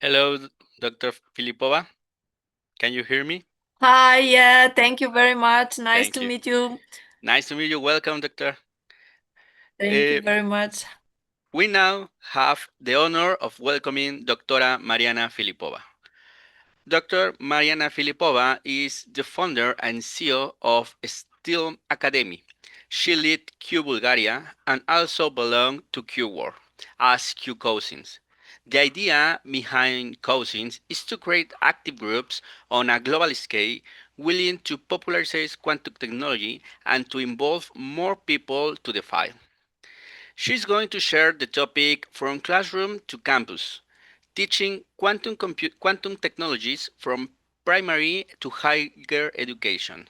Hello, Dr. Filipova. Can you hear me? Hi, yeah, thank you very much. Nice Thank to you. meet you. Nice to meet you. Welcome, Doctor. Thank you Uh, very much. we now have the honor of welcoming Doctora Mariana Filipova. Dr. Mariana Filipova is the founder and CEO of Steel Academy. She led Q Bulgaria and also belonged to Q World as Q Cousins. The idea behind Cousins is to create active groups on a global scale willing to popularize quantum technology and to involve more people to the field. She's going to share the topic from classroom to campus, teaching quantum technologies from primary to higher education.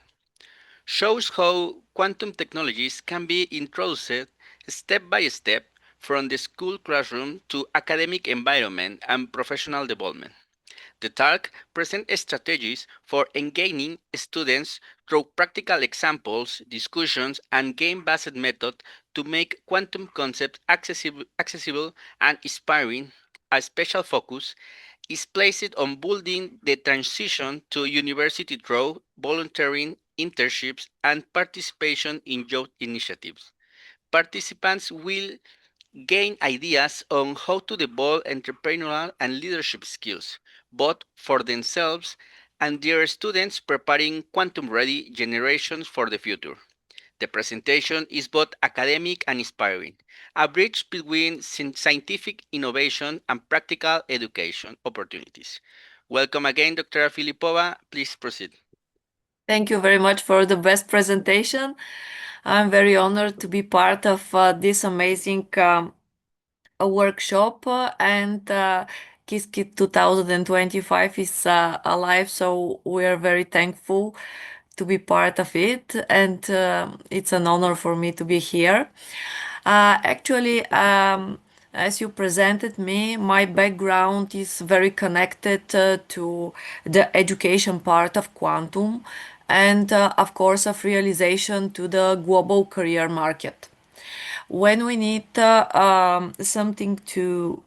Shows how quantum technologies can be introduced step by step from the school classroom to academic environment and professional development. The talk presents strategies for engaging students through practical examples, discussions, and game-based methods to make quantum concepts accessible and inspiring. A special focus is placed on building the transition to university through volunteering, internships, and participation in youth initiatives. Participants will gain ideas on how to develop entrepreneurial and leadership skills, both for themselves and their students, preparing quantum ready generations for the future. The presentation is both academic and inspiring, a bridge between scientific innovation and practical education opportunities. Welcome again, Dr. Filipova. Please proceed. Thank you very much for the best presentation. I'm very honored to be part of this amazing workshop and KISKIT 2025 is alive, so we are very thankful to be part of it, and it's an honor for me to be here. Actually, as you presented me, my background is very connected to the education part of quantum and, of course, of realization to the global career market. When we need something to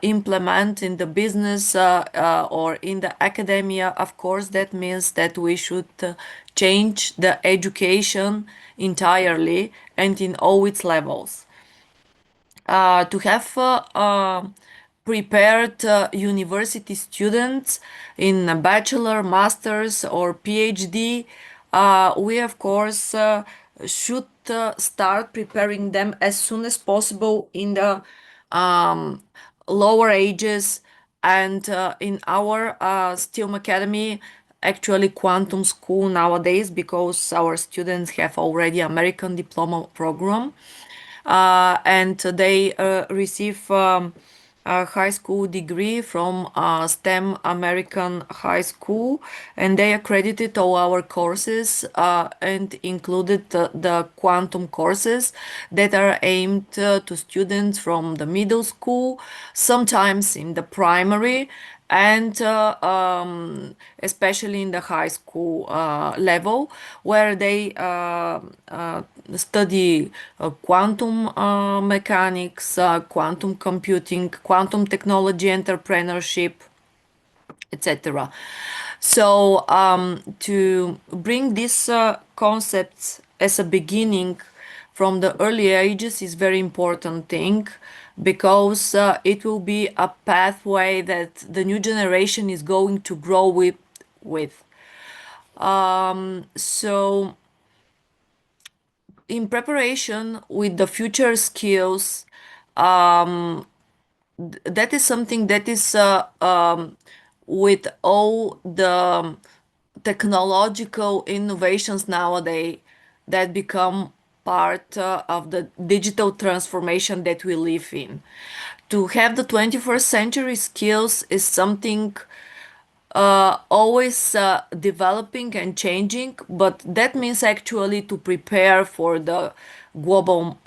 implement in the business or in the academia, of course, that means that we should change the education entirely and in all its levels. To have prepared university students in a bachelor, master's, or PhD, we of course should start preparing them as soon as possible in the um, lower ages. And in our STEAM Academy, actually quantum school nowadays, because our students have already American diploma program, and they receive a high school degree from STEM American High School, and they accredited all our courses and included the quantum courses that are aimed to students from the middle school, sometimes in the primary, and especially in the high school level, where they study quantum mechanics, quantum computing, quantum technology, entrepreneurship, etc. So, to bring these concepts as a beginning from the early ages is very important thing, because it will be a pathway that the new generation is going to grow with. So in preparation with the future skills, that is something that is with all the technological innovations nowadays that become part of the digital transformation that we live in. To have the 21st century skills is something always developing and changing, but that means actually to prepare for the global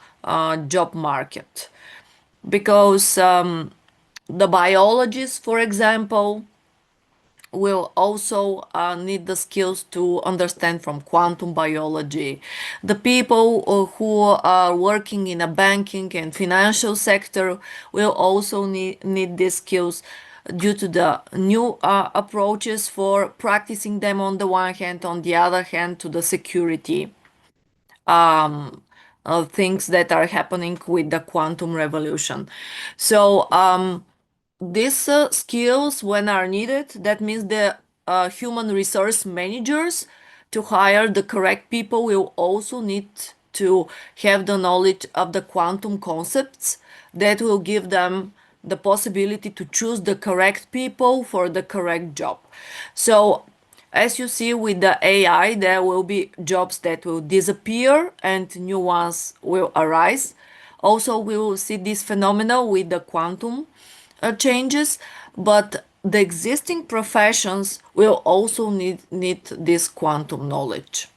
job market. Because the biologists, for example, will also need the skills to understand from quantum biology. The people who are working in a banking and financial sector will also need these skills. due to the new approaches for practicing them on the one hand, on the other hand, to the security things that are happening with the quantum revolution. So these skills, when are needed, that means the human resource managers to hire the correct people will also need to have the knowledge of the quantum concepts that will give them the possibility to choose the correct people for the correct job. So as you see with the AI, there will be jobs that will disappear and new ones will arise. Also, we will see this phenomenon with the quantum changes, but the existing professions will also need this quantum knowledge.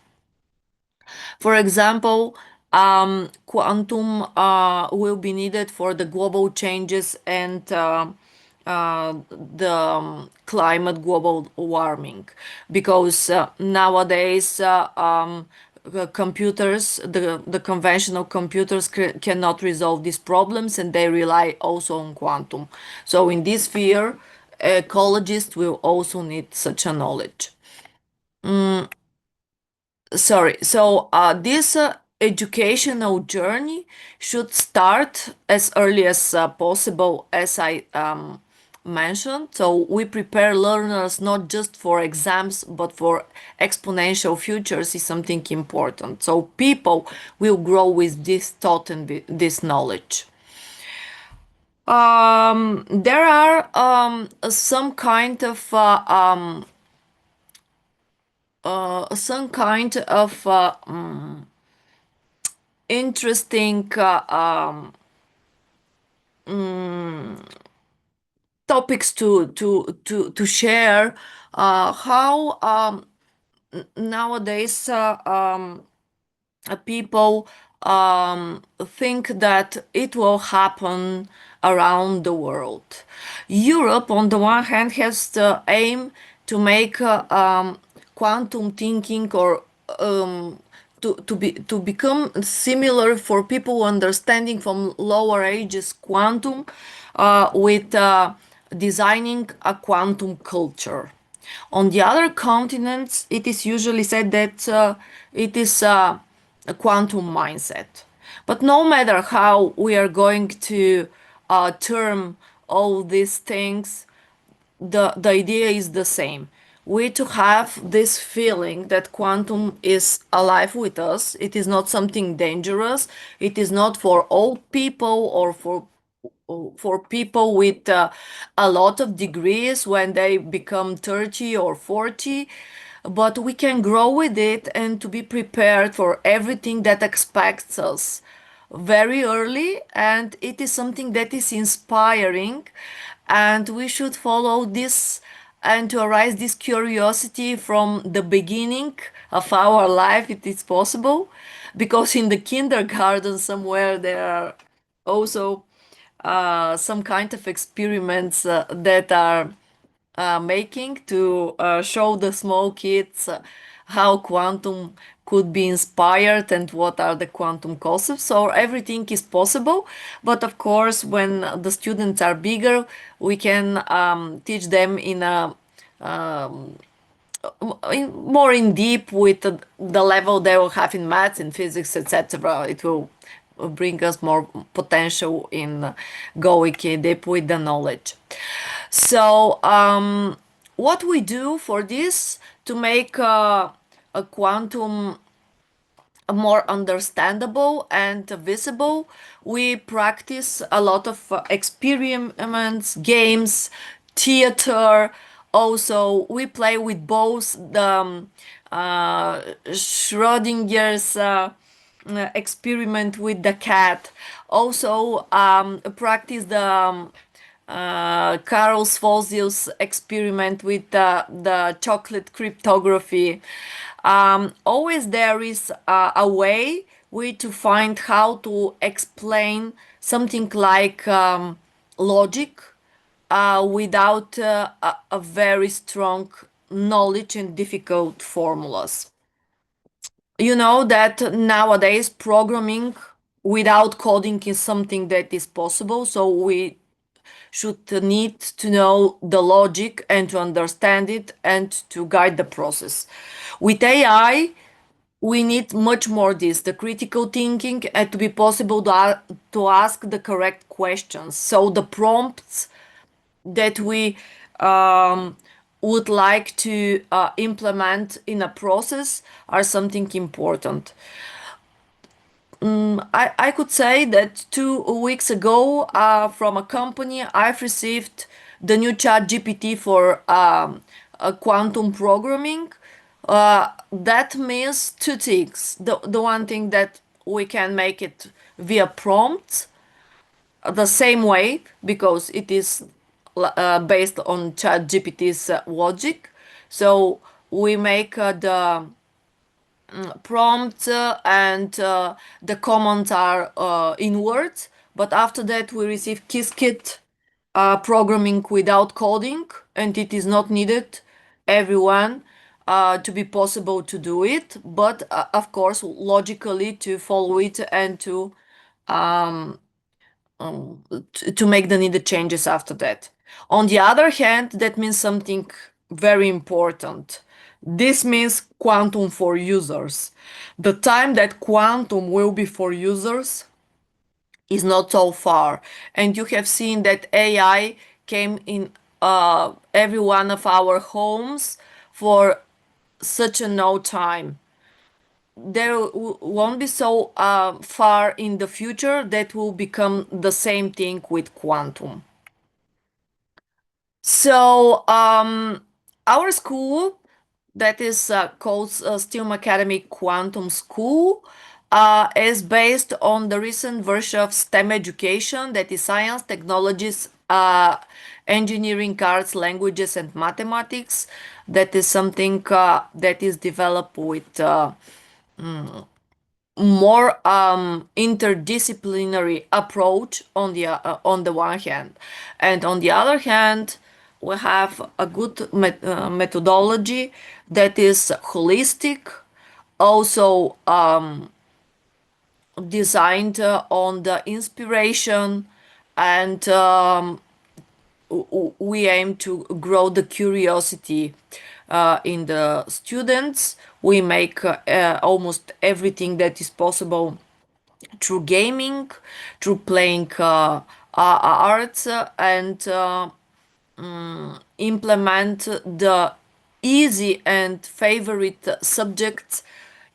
For example, quantum will be needed for the global changes and the climate global warming, because nowadays computers, the conventional computers cannot resolve these problems, and they rely also on quantum. So in this sphere, ecologists will also need such a knowledge. Sorry, so this educational journey should start as early as possible, as I mentioned. So we prepare learners not just for exams but for exponential futures is something important. So people will grow with this thought and this knowledge. There are some kind of interesting topics to share. How nowadays people think that it will happen around the world. Europe, on the one hand, has the aim to make quantum thinking or to become similar for people understanding from lower ages quantum with designing a quantum culture. On the other continents, it is usually said that it is a quantum mindset. But no matter how we are going to term all these things, the idea is the same. We to have this feeling that quantum is alive with us. It is not something dangerous. It is not for old people or for people with a lot of degrees when they become 30 or 40, but we can grow with it and to be prepared for everything that expects us very early, and it is something that is inspiring, and we should follow this and to arise this curiosity from the beginning of our life. It is possible because in the kindergarten somewhere there are also some kind of experiments that are making to show the small kids how quantum could be inspired and what are the quantum concepts. So everything is possible, but of course, when the students are bigger, we can teach them in a more in deep with the level they will have in maths and physics, etc. It will bring us more potential in going in deep with the knowledge. So what we do for this to make a quantum more understandable and visible, we practice a lot of experiments, games, theater. Also, we play with both the Schrodinger's experiment with the cat. Also, practice the Carl Svolzio's experiment with the chocolate cryptography. Always there is a way to find how to explain something like logic without a very strong knowledge and difficult formulas. You know that nowadays programming without coding is something that is possible. So we should need to know the logic and to understand it and to guide the process. With AI, we need much more this, the critical thinking, and to be possible to ask the correct questions. So the prompts that we um, would like to implement in a process are something important. I could say that 2 weeks ago, from a company, I've received the new chat GPT for quantum programming. That means two things. The one thing that we can make it via prompts the same way because it is based on chat GPT's logic. So we make the prompt and the comments are in words, but after that we receive Qiskit programming without coding, and it is not needed everyone to be possible to do it, but of course logically to follow it and to make the needed changes after that. On the other hand, that means something very important. This means quantum for users. The time that quantum will be for users is not so far. And you have seen that AI came in every one of our homes for such a no time. There won't be so far in the future that will become the same thing with quantum. So our school, that is called STEM Academy Quantum School, is based on the recent version of STEM education, that is science, technologies, engineering, arts, languages, and mathematics. That is something that is developed with more interdisciplinary approach on the one hand, and on the other hand we have a good methodology that is holistic, also designed on the inspiration, and we aim to grow the curiosity in the students. We make almost everything that is possible through gaming, through playing arts, and implement the easy and favorite subjects,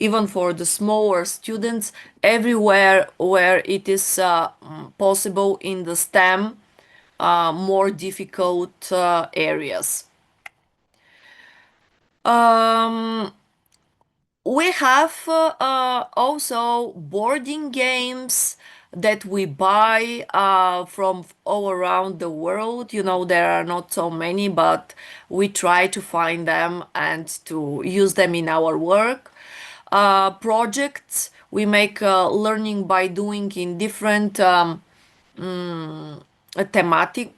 even for the smaller students, everywhere where it is possible in the STEM, more difficult areas. Um, we have also boarding games that we buy from all around the world. You know, there are not so many, but we try to find them and to use them in our work. Projects we make learning by doing in different thematic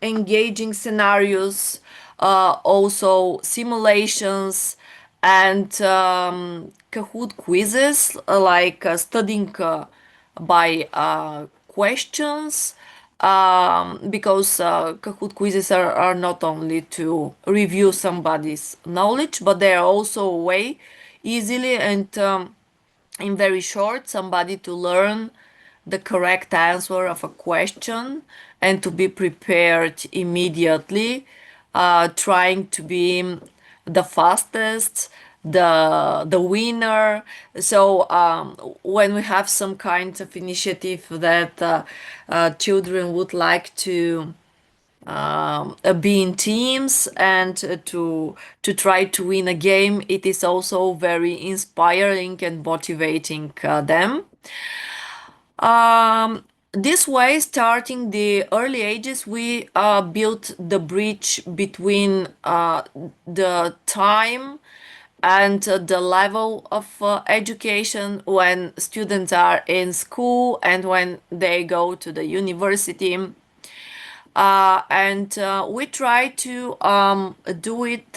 engaging scenarios, also simulations, and Kahoot quizzes, like studying by questions, because Kahoot quizzes are not only to review somebody's knowledge, but they are also a way easily and in very short somebody to learn the correct answer of a question and to be prepared immediately, trying to be the fastest, the winner. So when we have some kind of initiative that children would like to be in teams and to try to win a game, it is also very inspiring and motivating them. This way, starting the early ages, we built the bridge between the time and the level of education when students are in school and when they go to the university. And we try to do it,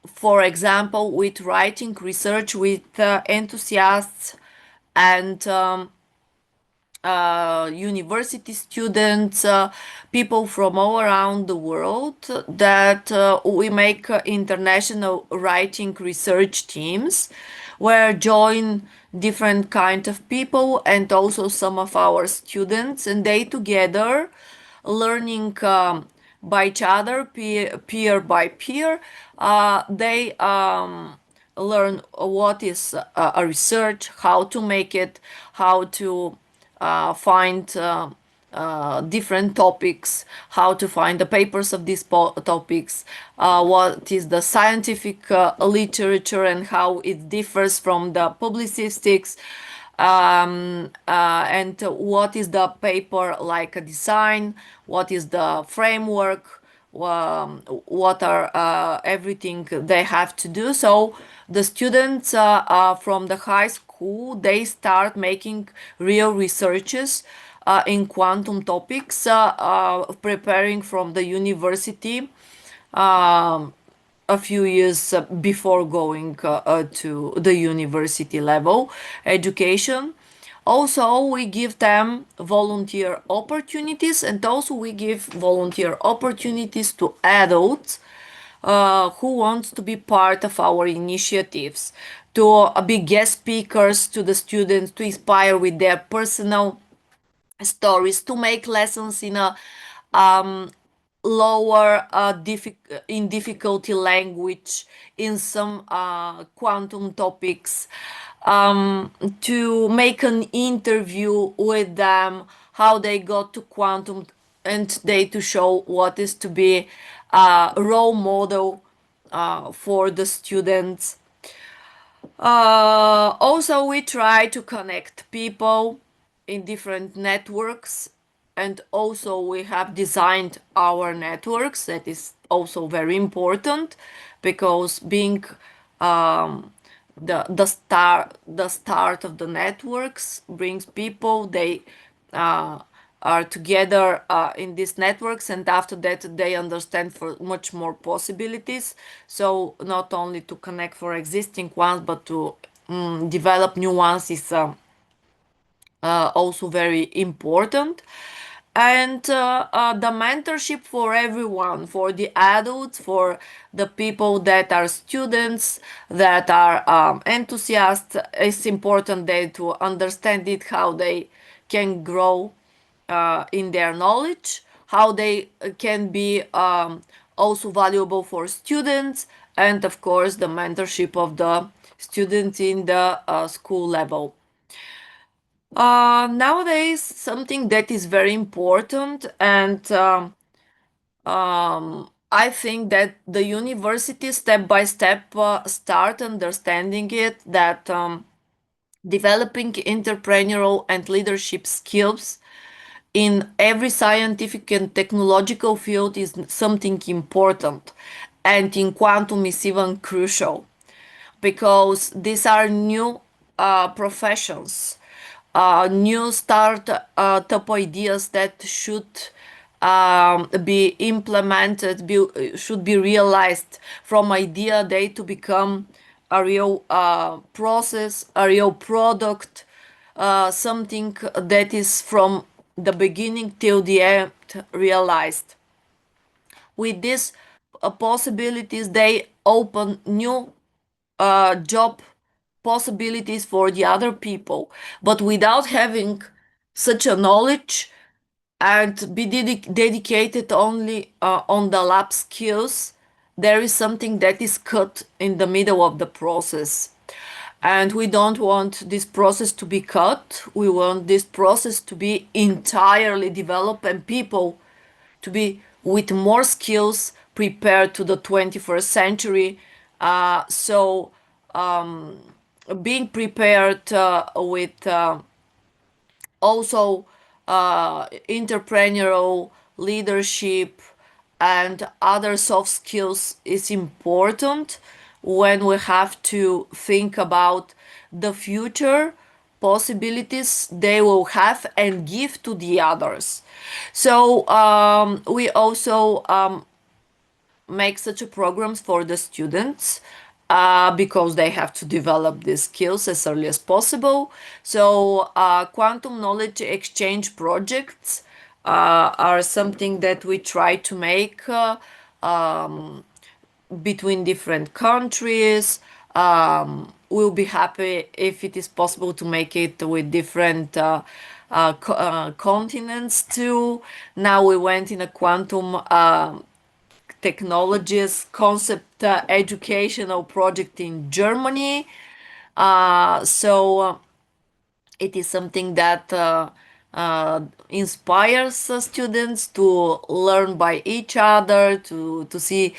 for example, with writing research with enthusiasts and university students, people from all around the world, that we make international writing research teams where join different kind of people and also some of our students, and they together learning by each other, peer by peer. They learn what is a research, how to make it, how to find different topics, how to find the papers of these topics, what is the scientific literature and how it differs from the publicistics, and what is the paper like a design, what is the framework, what are everything they have to do. So the students from the high school, they start making real researches in quantum topics, preparing from the university um, a few years before going to the university level education. Also, we give them volunteer opportunities, and also we give volunteer opportunities to adults who wants to be part of our initiatives, to be guest speakers to the students, to inspire with their personal stories, to make lessons in a um, lower in difficulty language, in some quantum topics, to make an interview with them, how they got to quantum, and they to show what is to be a role model for the students. Also, we try to connect people in different networks, and also we have designed our networks. That is also very important, because being um, the start of the networks brings people. They uh, are together in these networks, and after that they understand for much more possibilities. So not only to connect for existing ones, but to develop new ones is also very important. And the mentorship for everyone, for the adults, for the people that are students, that are enthusiasts, it's important they to understand it, how they can grow in their knowledge, how they can be also valuable for students, and of course the mentorship of the students in the school level. Nowadays, something that is very important, and I think that the university step by step start understanding it, that developing entrepreneurial and leadership skills in every scientific and technological field is something important, and in quantum is even crucial, because these are new professions, new start top ideas that should be implemented, should be realized from idea day to become a real process, a real product, something that is from the beginning till the end realized. With these possibilities, they open new job possibilities for the other people. But without having such a knowledge, and be dedicated only on the lab skills, there is something that is cut in the middle of the process. And we don't want this process to be cut. We want this process to be entirely developed, and people to be with more skills prepared to the 21st century. So being prepared with also entrepreneurial leadership and other soft skills is important when we have to think about the future possibilities they will have and give to the others. So we also make such a programs for the students, because they have to develop these skills as early as possible. So, quantum knowledge exchange projects are something that we try to make between different countries. We'll be happy if it is possible to make it with different continents too. Now we went in a quantum technologies concept educational project in Germany. So it is something that inspires students to learn by each other, to see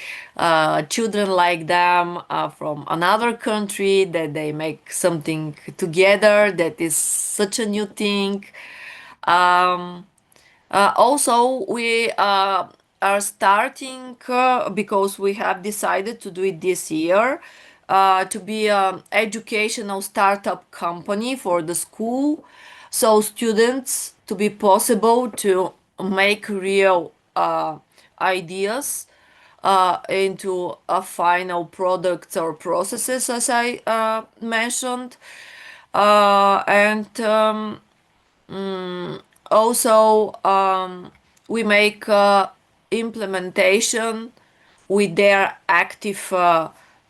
children like them from another country, that they make something together. That is such a new thing. Um, Also, we are starting because we have decided to do it this year to be an educational startup company for the school. So, students to be possible to make real ideas into a final product or processes, as I mentioned. And Also, we make implementation with their active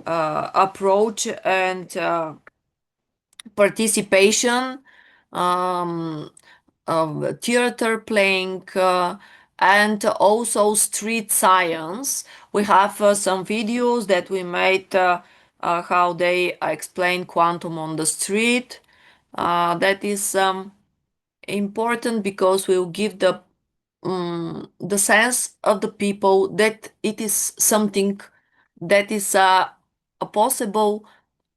approach and participation, um, of theater playing, and also street science. We have some videos that we made how they explain quantum on the street. That is important because we'll give the sense of the people that it is something that is possible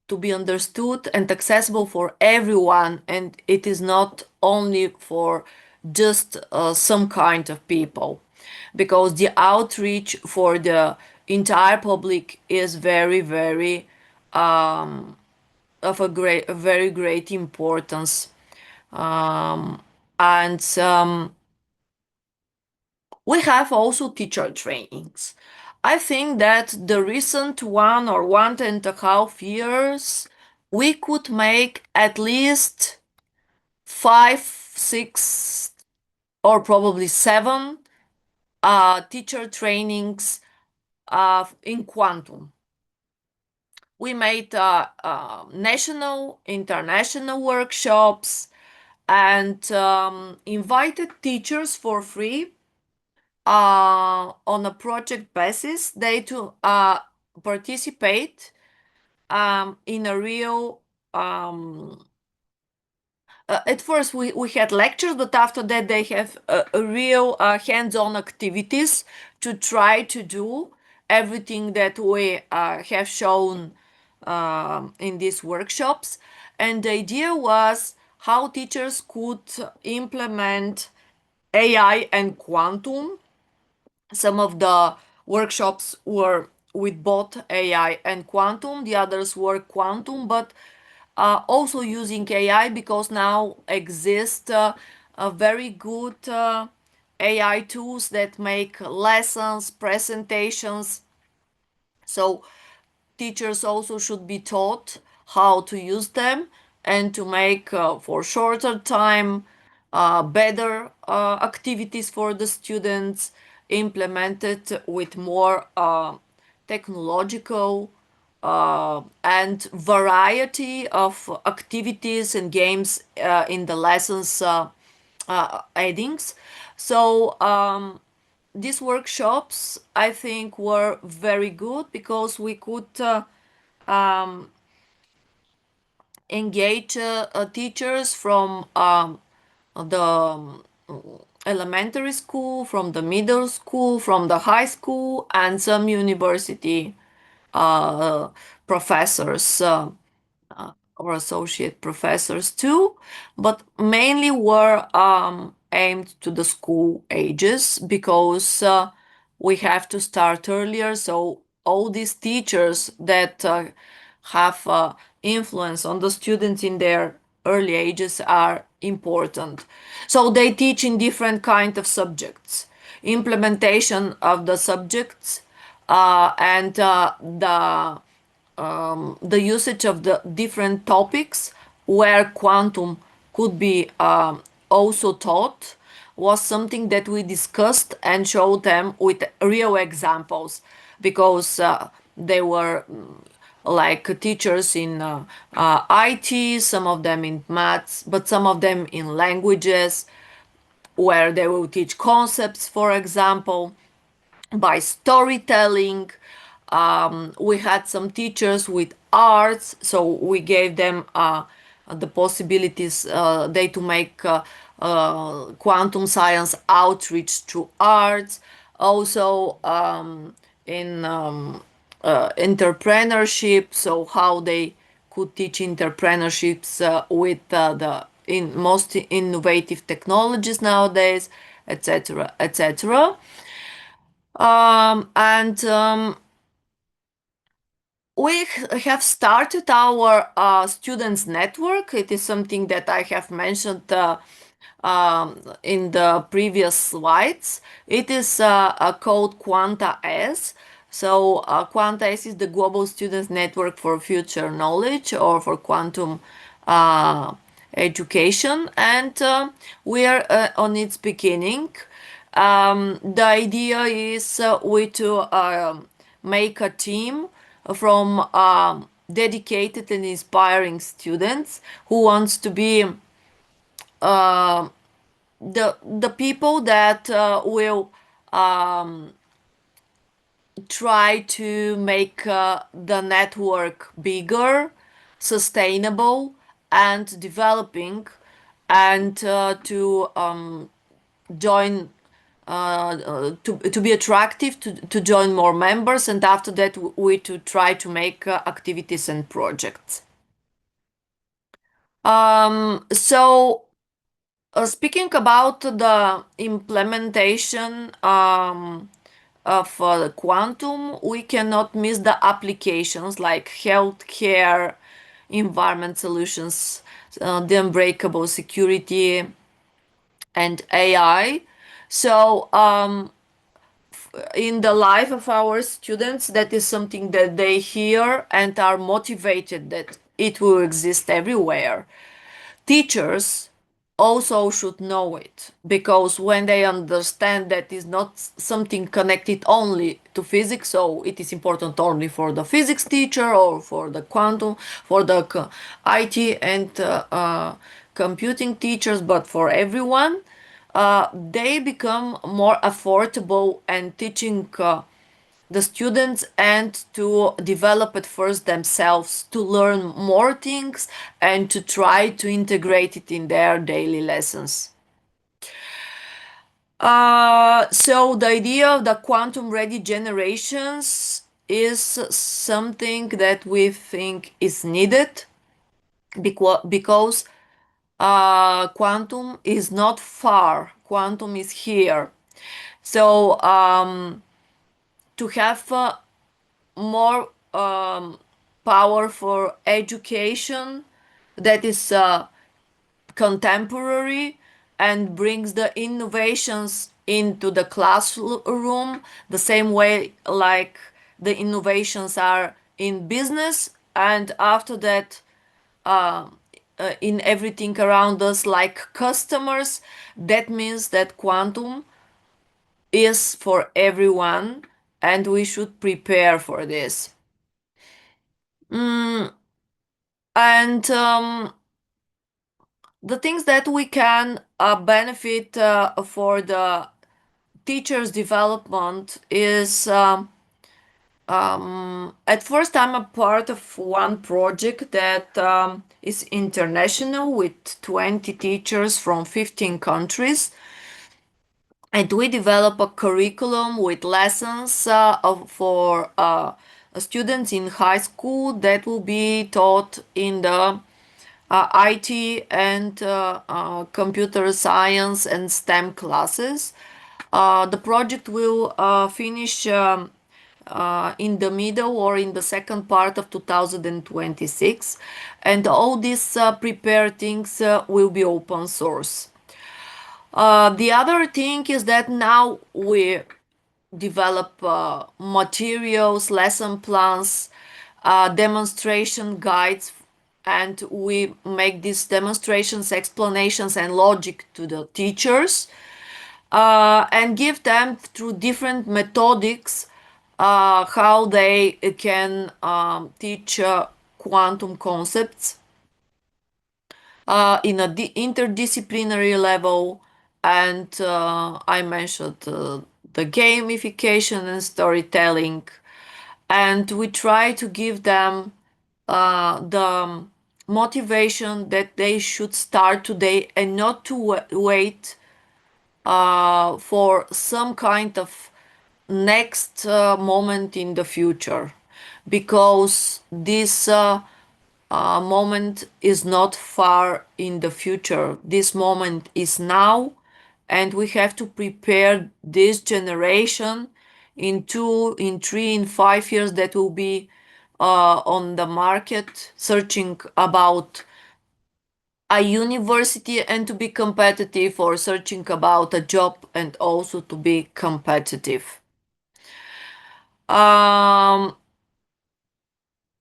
to be understood and accessible for everyone, and it is not only for just some kind of people, because the outreach for the entire public is very, very of a very great importance. um, and we have also teacher trainings. I think that the recent 1 or 1.5 years, we could make at least 5, 6, or probably 7 teacher trainings in quantum. We made national, international workshops and invited teachers for free on a project basis. They to participate in a real at first we had lectures, but after that they have a real hands-on activities to try to do everything that we have shown in these workshops. And the idea was how teachers could implement AI and quantum. Some of the workshops were with both AI and quantum, the others were quantum, but also using AI, because now exist a very good AI tools that make lessons, presentations. So teachers also should be taught how to use them and to make for shorter time better activities for the students, implemented with more technological and variety of activities and games in the lessons addings. So these workshops, I think, were very good because we could engage teachers from the elementary school, from the middle school, from the high school, and some university uh, professors. Or associate professors too, but mainly were aimed to the school ages, because we have to start earlier. So all these teachers that have influence on the students in their early ages are important. So they teach in different kind of subjects, implementation of the subjects, and the the usage of the different topics where quantum could be also taught was something that we discussed and showed them with real examples, because they were like teachers in IT, some of them in maths, but some of them in languages, where they will teach concepts, for example, by storytelling. We had some teachers with arts, so we gave them the possibilities they to make quantum science outreach through arts. Also in entrepreneurship, so how they could teach entrepreneurships with the most innovative technologies nowadays, etc., etc. And we have started our students network. It is something that I have mentioned in the previous slides. It is called Quanta S. So Quanta S is the Global Students Network for Future Knowledge, or for quantum uh, education, and we are on its beginning. The idea is we to make a team from dedicated and inspiring students who wants to be the people that will try to make the network bigger, sustainable, and developing, and to join to be attractive, to join more members, and after that we to try to make activities and projects. So speaking about the implementation of quantum, we cannot miss the applications like healthcare, environment solutions, the unbreakable security, and AI. So in the life of our students, that is something that they hear and are motivated that it will exist everywhere. Teachers also should know it, because when they understand that is not something connected only to physics, so it is important only for the physics teacher or for the quantum, for the IT and computing teachers, but for everyone, they become more affordable and teaching the students, and to develop at first themselves, to learn more things and to try to integrate it in their daily lessons. So the idea of the quantum ready generations is something that we think is needed, because quantum is not far, quantum is here. So to have more power for education that is contemporary and brings the innovations into the classroom, the same way like the innovations are in business, and after that in everything around us, like customers. That means that quantum is for everyone, and we should prepare for this. And the things that we can benefit for the teacher's development is, at first, I'm a part of one project that is international, with 20 teachers from 15 countries, and we develop a curriculum with lessons for students in high school that will be taught in the IT and computer science and STEM classes. The project will finish in the middle or in the second part of 2026, and all these prepared things will be open source. The other thing is that now we develop materials, lesson plans, demonstration guides, and we make these demonstrations, explanations, and logic to the teachers, and give them through different methodics how they can teach quantum concepts in a interdisciplinary level. And I mentioned the gamification and storytelling. And we try to give them the motivation that they should start today and not to wait for some kind of next moment in the future, because this moment is not far in the future. This moment is now, and we have to prepare this generation in 2, in 3, in 5 years that will be on the market searching about a university and to be competitive, or searching about a job and also to be competitive. Um,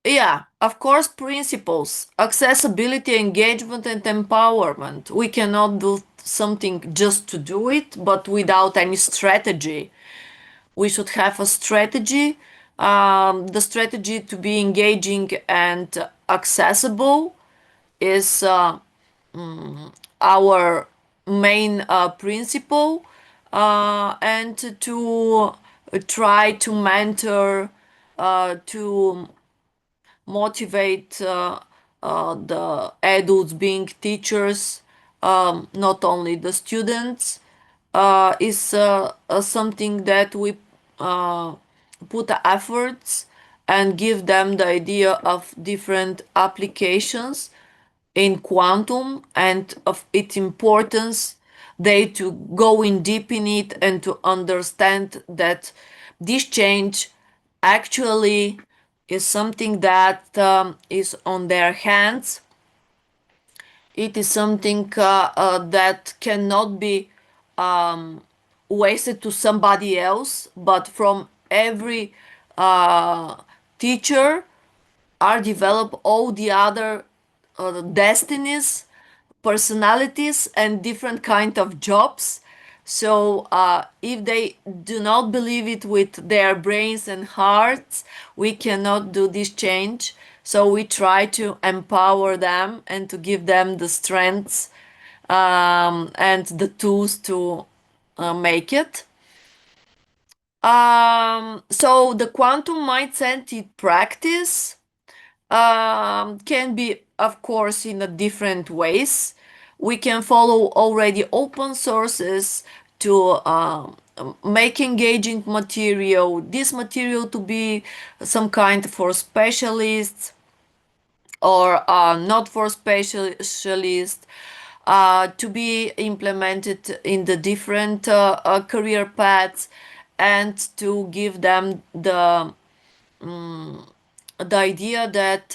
yeah, of course, principles, accessibility, engagement, and empowerment. We cannot do something just to do it, but without any strategy. We should have a strategy, the strategy to be engaging and accessible is our main principle, and to try to mentor, to motivate the adults being teachers, not only the students, is something that we uh, put efforts and give them the idea of different applications in quantum and of its importance. They to go in deep in it and to understand that this change actually is something that is on their hands. It is something that cannot be wasted to somebody else, but from every uh, teacher are develop all the other destinies, personalities, and different kind of jobs. So if they do not believe it with their brains and hearts, we cannot do this change. So we try to empower them and to give them the strengths and the tools to make it. So the quantum mindset in practice can be, of course, in a different ways. We can follow already open sources to make engaging material. This material to be some kind for specialists or not for specialists, to be implemented in the different career paths, and to give them the idea that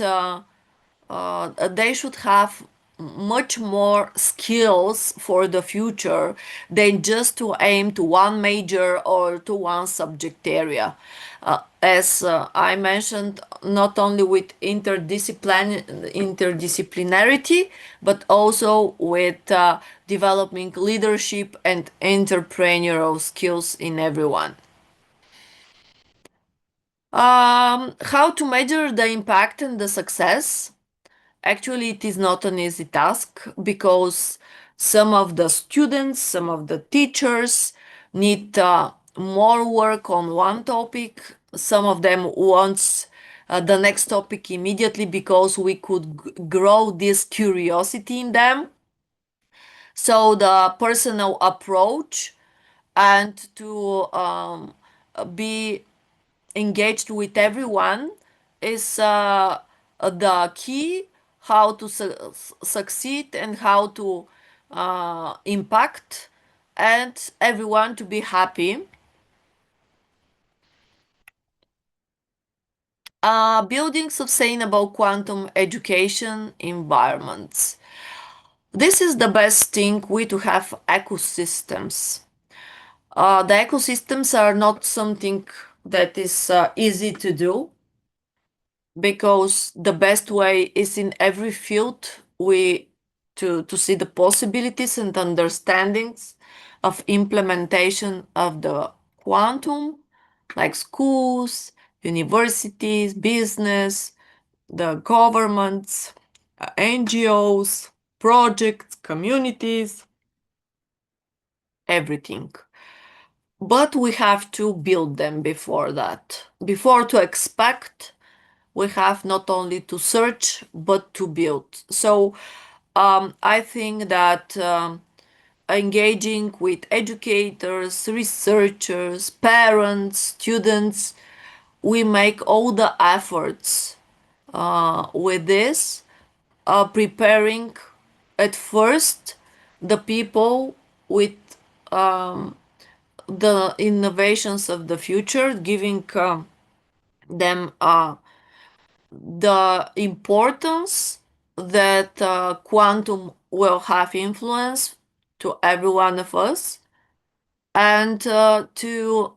they should have much more skills for the future than just to aim to one major or to one subject area. As I mentioned, not only with interdisciplinarity, but also with developing leadership and entrepreneurial skills in everyone. How to measure the impact and the success? Actually, it is not an easy task, because some of the students, some of the teachers need more work on one topic. Some of them wants the next topic immediately, because we could grow this curiosity in them. So the personal approach and to be engaged with everyone is the key, how to succeed and how to impact and everyone to be happy. Building sustainable quantum education environments. This is the best thing, we to have ecosystems. The ecosystems are not something that is easy to do. because the best way is in every field we to see the possibilities and understandings of implementation of the quantum, like schools, universities, business, the governments, NGOs, projects, communities, everything. But we have to build them before that. Before to expect, we have not only to search but to build. So I think that engaging with educators, researchers, parents, students, we make all the efforts with this, preparing at first the people with the innovations of the future, giving them the importance that quantum will have influence to every one of us, and to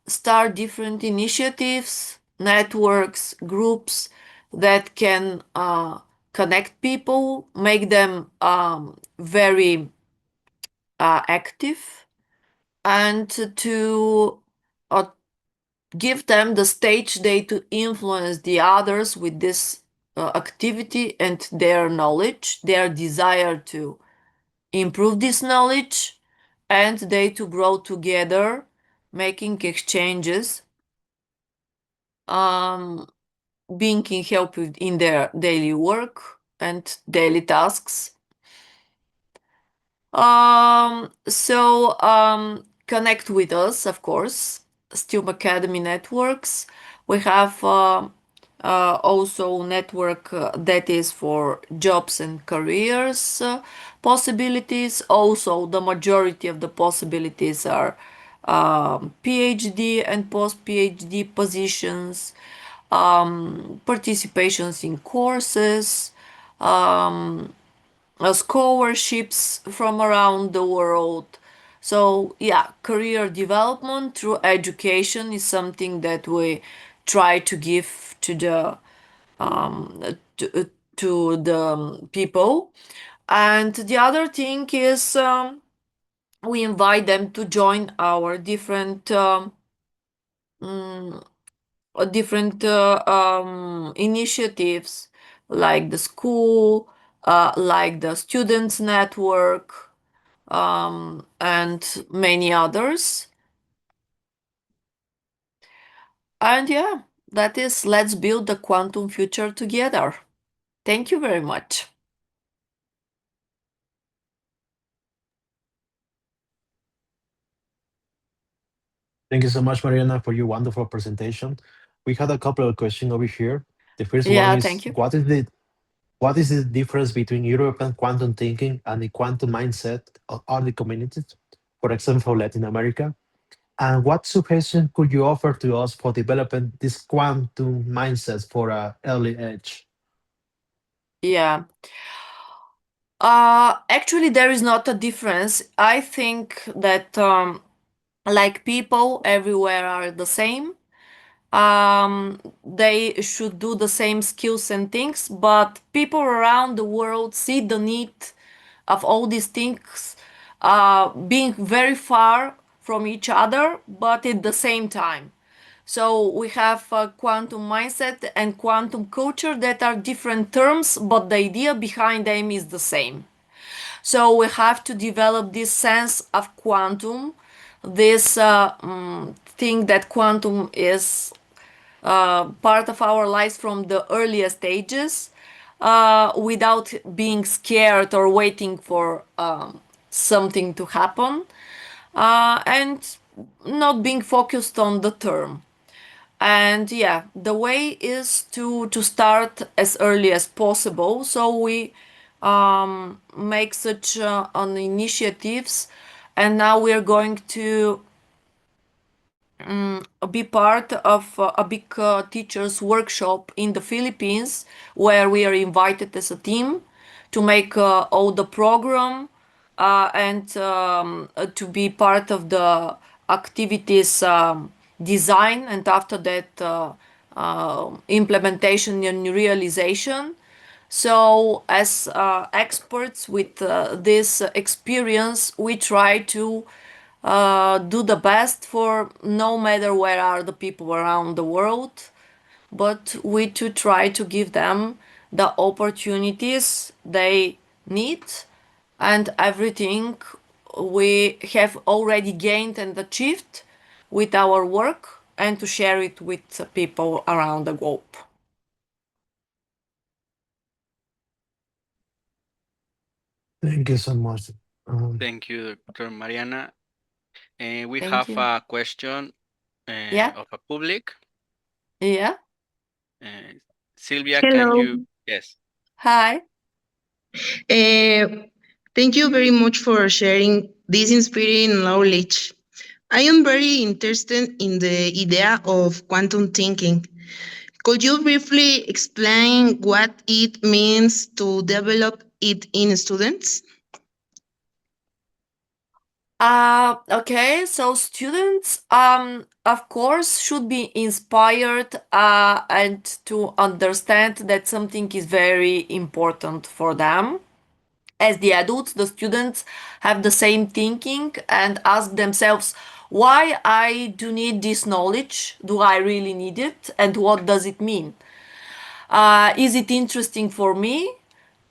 start different initiatives, networks, groups that can connect people, make them very active, and to uh, give them the stage day to influence the others with this activity and their knowledge, their desire to improve this knowledge, and they to grow together, making exchanges, um, being in help in their daily work and daily tasks. Connect with us, of course, STEAM Academy networks. We have also network that is for jobs and careers possibilities. Also, the majority of the possibilities are PhD and post-PhD positions, participations in courses, scholarships from around the world. So, yeah, career development through education is something that we try to give to the to the people. And the other thing is we invite them to join our different initiatives, like the school, like the students network, and many others. And yeah, that is, let's build the quantum future together. Thank you very much. Thank you so much, Mariana, for your wonderful presentation. We had a couple of questions over here. The first one Yeah, is thank you. what is the difference between European quantum thinking and the quantum mindset of other communities, for example, for Latin America? And what suggestion could you offer to us for developing this quantum mindset for an early age? Yeah. Actually, there is not a difference. I think that like people everywhere are the same. They should do the same skills and things, but people around the world see the need of all these things being very far from each other, but at the same time. So we have quantum mindset and quantum culture that are different terms, but the idea behind them is the same. So we have to develop this sense of quantum, this thing that quantum is part of our lives from the earliest stages, without being scared or waiting for something to happen, and not being focused on the term. And yeah, the way is to start as early as possible, so we make such an initiatives. And now we are going to be part of a big teachers workshop in the Philippines, where we are invited as a team to make all the program, and to be part of the activities design, and after that implementation and realization. So, as experts with this experience, we try to do the best for no matter where are the people around the world, but we to try to give them the opportunities they need and everything we have already gained and achieved with our work and to share it with people around the globe. Thank you so much. Um, Thank you, Dr. Mariana. And we Thank have you. a question Yeah, of a public. yeah. Uh, Sylvia, can Hello. you? Yes. Hi. Uh, Thank you very much for sharing this inspiring knowledge. I am very interested in the idea of quantum thinking. Could you briefly explain what it means to develop it in students? Okay, so students, of course, should be inspired and to understand that something is very important for them. As the adults, the students have the same thinking and ask themselves, why I do need this knowledge? Do I really need it? And what does it mean? Is it interesting for me?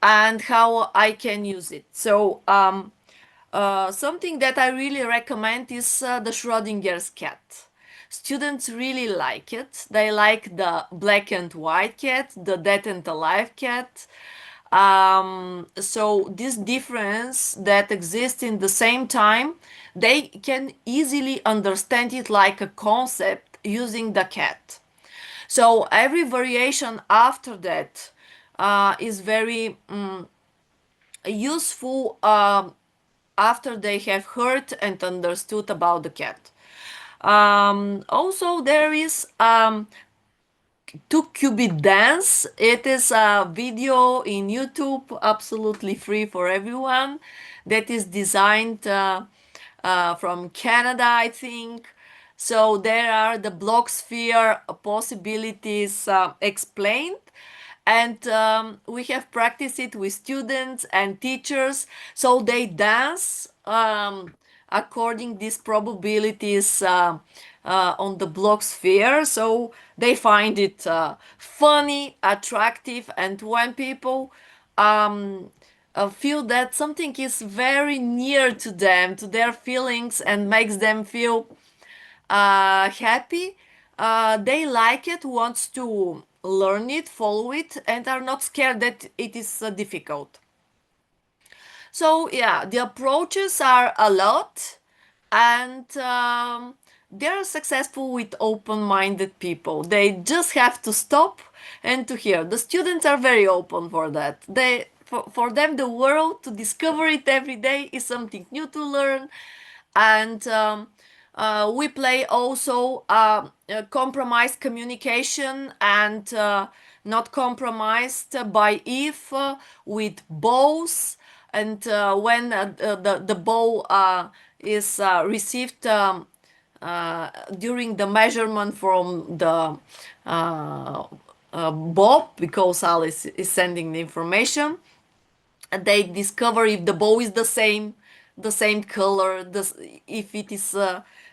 And how I can use it? So, something that I really recommend is the Schrodinger's cat. Students really like it. They like the black and white cat, the dead and alive cat. So this difference that exists in the same time, they can easily understand it like a concept using the cat. So every variation after that is very useful after they have heard and understood about the cat. Also, there is 2-qubit dance. It is a video in YouTube, absolutely free for everyone, that is designed from Canada, I think. So there are the block sphere possibilities explained, and we have practiced it with students and teachers. So they dance according these probabilities on the block sphere. So they find it funny, attractive, and when people feel that something is very near to them, to their feelings, and makes them feel happy, they like it, wants to learn it, follow it, and are not scared that it is difficult. So yeah, the approaches are a lot, and they're successful with open-minded people. They just have to stop and to hear. The students are very open for that. For them, the world, to discover it every day is something new to learn, and we play also compromised communication and not compromised by if with bows, and when the bow is received during the measurement from the Bob, because Alice is sending the information, they discover if the bow is the same color, if it is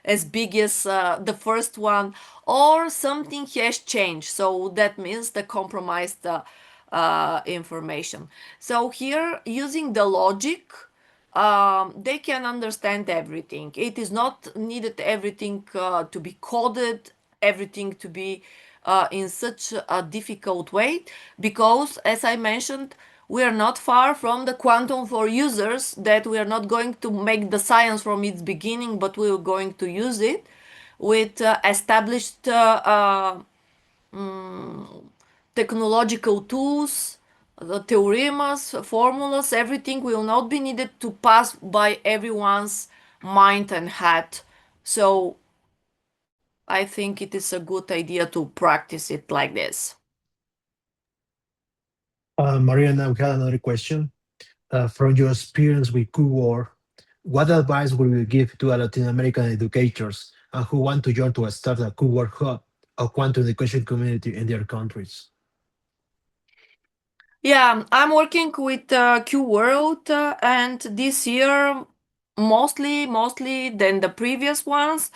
as big as the first one, or something has changed. So that means the compromised information. So here, using the logic, they can understand everything. It is not needed everything to be coded, everything to be in such a difficult way, because, as I mentioned, we are not far from the quantum for users, that we are not going to make the science from its beginning, but we are going to use it with established technological tools, the theorems, formulas, everything will not be needed to pass by everyone's mind and head. So I think it is a good idea to practice it like this. Mariana, we had another question. From your experience with War, what advice would you give to a Latin American educators who want to join to start a War hub? quantum education community in their countries? Yeah, I'm working with Q World, and this year mostly than the previous ones,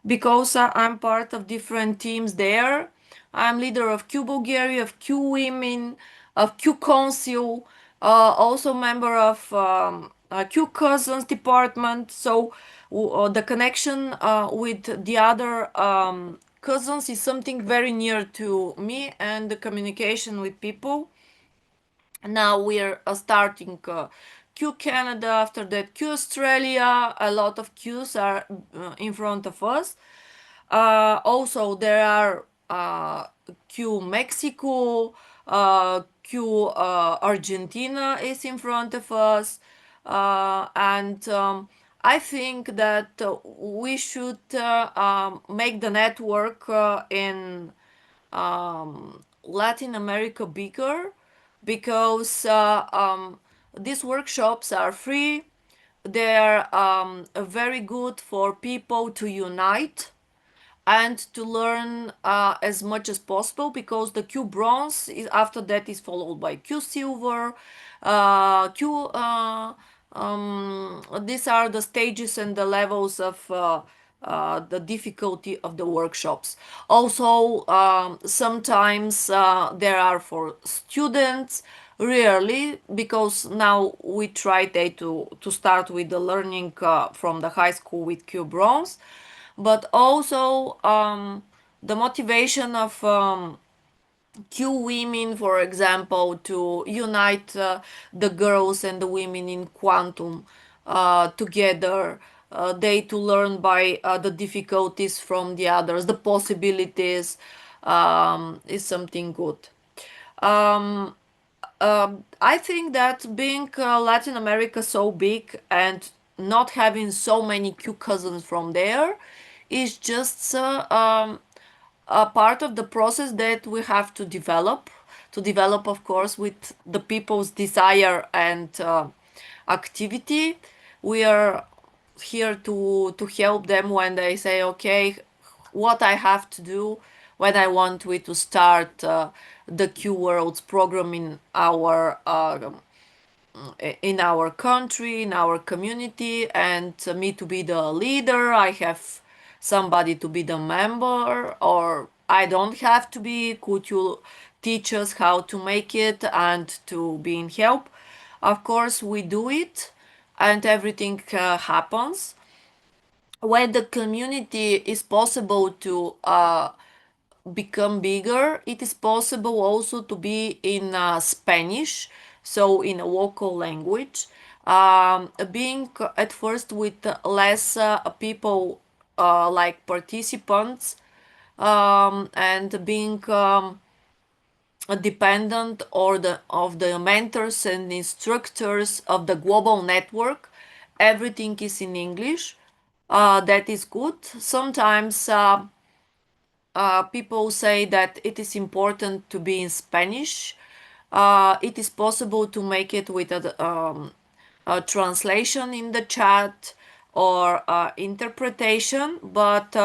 because I'm part of different teams there. I'm leader of Q Bulgaria, of Q Women, of Q Council, also member of Q Cousins department. So the connection with the other cousins is something very near to me, and the communication with people. Now we're starting Q Canada, after that Q Australia. A lot of Qs are in front of us. Also, there are Q Mexico, Q Argentina is in front of us, and I think that we should make the network in Latin America bigger, because these workshops are free. They're very good for people to unite and to learn as much as possible, because the Q bronze is, after that, is followed by Q silver, Q. These are the stages and the levels of the difficulty of the workshops. Also, sometimes there are for students, rarely, because now we try to start with the learning from the high school with Q bronze, but also the motivation of Q women, for example, to unite the girls and the women in quantum together. They to learn by the difficulties from the others, the possibilities, is something good. Um, I think that being Latin America so big and not having so many Q cousins from there is just a part of the process that we have to develop. To develop, of course, with the people's desire and activity. We are here to help them when they say, okay, what I have to do when I want we to start the Q Worlds program in our country, in our community, and me to be the leader. I have somebody to be the member, or I don't have to be. Could you teach us how to make it and to be in help? Of course, we do it, and everything happens. When the community is possible to become bigger, it is possible also to be in Spanish, so in a local language. Being at first with less people like participants, and being dependent or of the mentors and instructors of the global network, everything is in English. That is good. Sometimes people say that it is important to be in Spanish. It is possible to make it with a translation in the chat or interpretation, but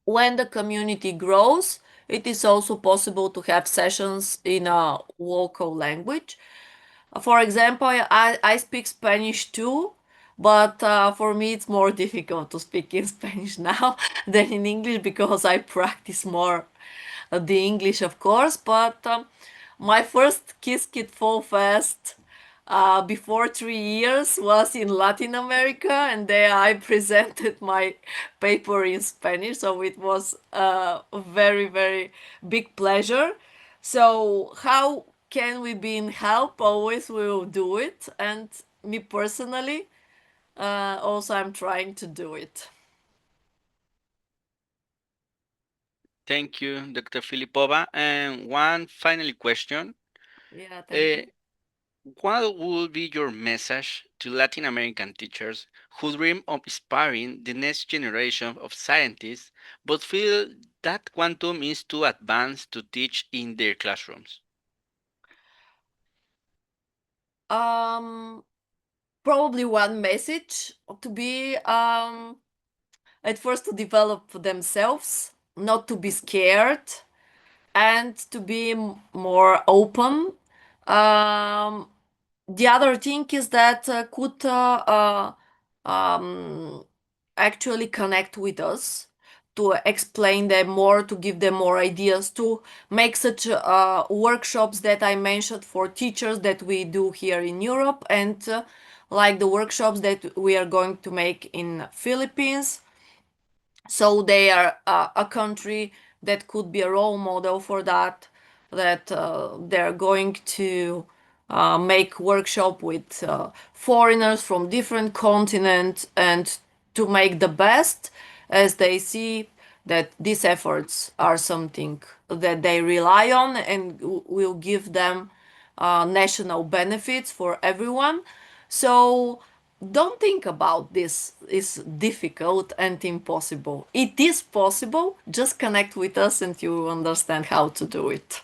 when the community grows, it is also possible to have sessions in a local language. For example, I speak Spanish too, but for me it's more difficult to speak in Spanish now than in English, because I practice more the English, of course. But my first Kiss Kid Fall Fest before 3 years was in Latin America, and there I presented my paper in Spanish, so it was a very big pleasure. So how can we be in help? Always we will do it, and me personally, also I'm trying to do it. Thank you, Dr. Filipova. And one final question. Yeah, thank Uh, you. what would be your message to Latin American teachers who dream of inspiring the next generation of scientists but feel that quantum is too advanced to teach in their classrooms? Um, Probably one message to be at first to develop themselves, not to be scared, and to be more open. Um, the other thing is that could um, actually connect with us, to explain them more, to give them more ideas, to make such workshops that I mentioned for teachers that we do here in Europe, and like the workshops that we are going to make in Philippines. So they are a country that could be a role model for that, that they're going to make workshop with foreigners from different continents, and to make the best, as they see that these efforts are something that they rely on and will give them national benefits for everyone. So don't think about this is difficult and impossible. It is possible. Just connect with us and you will understand how to do it.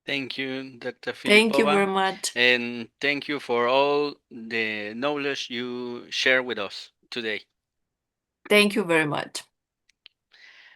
Thank you, Dr. Thank you very Filipova, much. and thank you for all the knowledge you share with us today. Thank you very much.